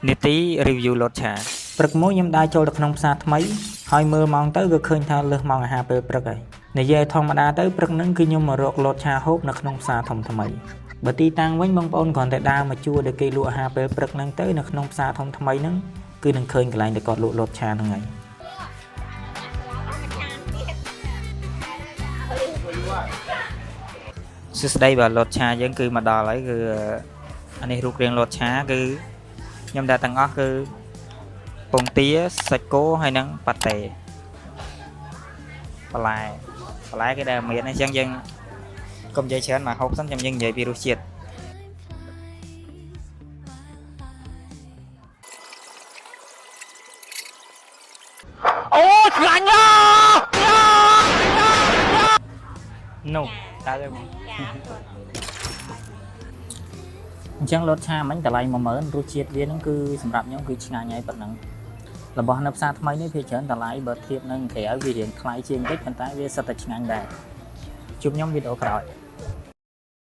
នីតិ review រសឆាព្រឹកមួយខ្ញុំដើរចូលទៅក្នុងផ្សារថ្មីហើយមើលម៉ោងទៅក៏ឃើញថាលើសម៉ោងអាហារពេលព្រឹកហើយនិយាយធម្មតាទៅព្រឹកហ្នឹងគឺខ្ញុំមករករសឆាហូបនៅក្នុងផ្សារធំថ្មីបើទីតាំងវិញបងប្អូនគ្រាន់តែដើរមកជួរដែលគេលក់អាហារពេលព្រឹកហ្នឹងទៅនៅក្នុងផ្សារធំថ្មីហ្នឹងគឺនឹងឃើញកន្លែងដែលគាត់លក់រសឆាហ្នឹងហើយសួស្តីបាទរសឆាយើងគឺមកដល់ហើយគឺអានេះរូបរាងរសឆាគឺខ្ញុំដាក់ទាំងអស់គឺពងទាសាច់គោហើយនិងប៉ាតេបន្លែគេដែលមានអញ្ចឹងយើងកុំនិយាយច្រើនមកហូបសិនខ្ញុំយើងនិយាយពីរសជាតិអូឆ្ងាញ់ណាស់នោះតើទេបងអញ្ចឹងរសឆាមិញតម្លៃ 10000 រសជាតិវាហ្នឹងគឺសម្រាប់ខ្ញុំគឺឆ្ងាញ់ហើយប៉ុណ្ណឹងរបស់នៅផ្សារថ្មីនេះវាច្រើនតម្លៃបើធៀបនឹងក្រៅវារៀងថ្លៃជាងតិចប៉ុន្តែវាសិតតែឆ្ងាញ់ដែរជួបខ្ញុំវីដេអូក្រោយ